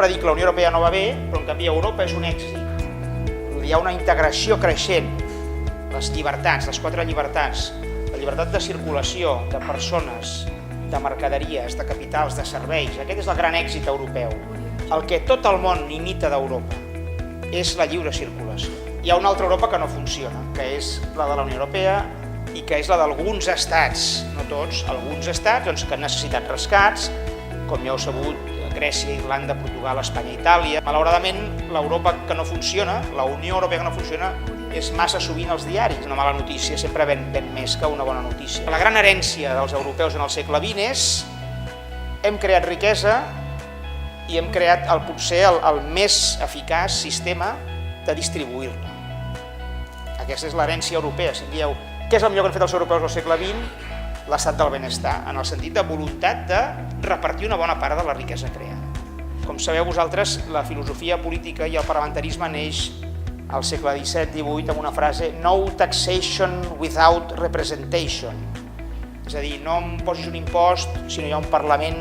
sempre dic que la Unió Europea no va bé, però en canvi Europa és un èxit. Hi ha una integració creixent, les llibertats, les 4 llibertats, la llibertat de circulació de persones, de mercaderies, de capitals, de serveis. Aquest és el gran èxit europeu. El que tot el món imita d'Europa és la lliure circulació. Hi ha una altra Europa que no funciona, que és la de la Unió Europea i que és la d'alguns estats, no tots, alguns estats que han necessitat rescats, com ja heu sabut, Grècia, Irlanda, Portugal, Espanya, Itàlia. Malauradament, l'Europa que no funciona, la Unió Europea que no funciona, és massa sovint als diaris. Una mala notícia sempre ven més que una bona notícia. La gran herència dels europeus en el segle XX és hem creat riquesa i hem creat potser el més eficaç sistema de distribuir-la. Aquesta és l'herència europea. Si dieu, què és el millor que han fet els europeus al segle XX? L'estat del benestar, en el sentit de voluntat de repartir una bona part de la riquesa creada. Com sabeu vosaltres, la filosofia política i el parlamentarisme neix al segle XVII-XVIII amb una frase "No taxation without representation". És a dir, no em posis un impost si no hi ha un Parlament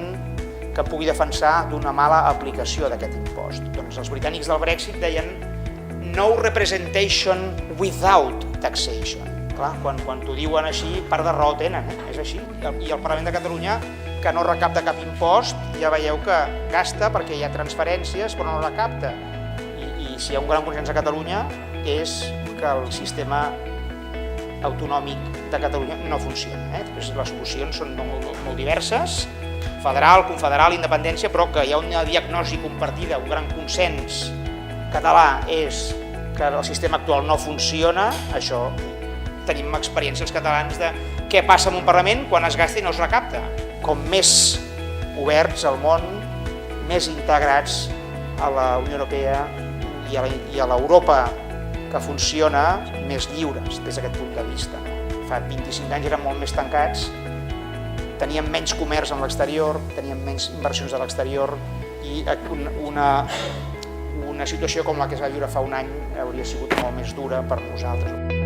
que pugui defensar d'una mala aplicació d'aquest impost. Doncs els britànics del Brexit deien "No representation without taxation". Clar, quan t'ho diuen així, part de raó tenen, és així. I el Parlament de Catalunya, que no recapta cap impost, ja veieu que gasta perquè hi ha transferències però no recapta. I si hi ha un gran consens a Catalunya és que el sistema autonòmic de Catalunya no funciona. Les solucions són molt diverses, federal, confederal, independència, però que hi ha una diagnosi compartida, un gran consens català és que el sistema actual no funciona. Això tenim experiència els catalans de què passa en un Parlament quan es gasta i no es recapta. Com més oberts al món, més integrats a la Unió Europea i a l'Europa que funciona, més lliures des d'aquest punt de vista. Fa 25 anys eren molt més tancats, teníem menys comerç amb l'exterior, teníem menys inversions a l'exterior i una situació com la que es va viure fa un any hauria sigut molt més dura per nosaltres.